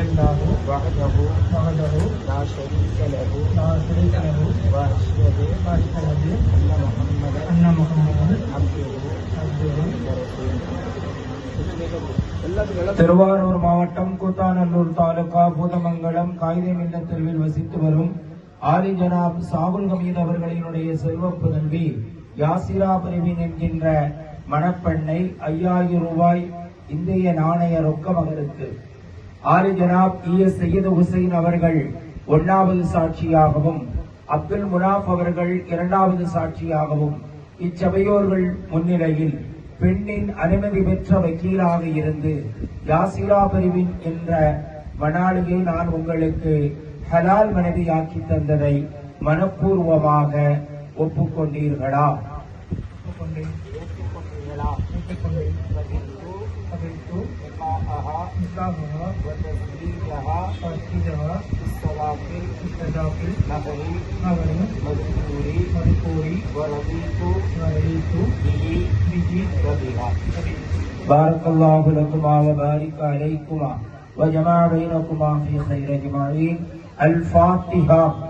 الله وحده لا شريك له وأشهد أن محمدا عبده ورسوله. திருவாரூர் மாவட்டம் கூத்தாநல்லூர் தாலுகா பூதமங்கலம் காயிதே மில்லத்தில் வசித்து வரும் ஆலி ஜனாப் சாகுல் ஹமீத் அவர்களினுடைய செல்வ புதல்வி யாசிரா பரிவின் என்கின்ற மணப்பெண்ணை 5000 ரூபாய் இந்திய நாணய ரொக்க மகனுக்கு ஆலி ஜனாப் ES சையது ஹுசைன் அவர்கள் 1வது சாட்சியாகவும் அப்துல் முனாப் அவர்கள் 2வது சாட்சியாகவும் இச்சபையோர்கள் முன்னிலையில் பெண்ணின் அனுமதி பெற்ற வக்கீலாக இருந்து யாசிரா பரிவின் என்ற மணாளியை நான் உங்களுக்கு ஹலால் மனைவியாக்கி தந்ததை மனப்பூர்வமாக ஒப்புக்கொண்டீர்களா? بارك الله لكما وبارك عليكما وجمع بينكما في خير اجمعين. الفاتحة.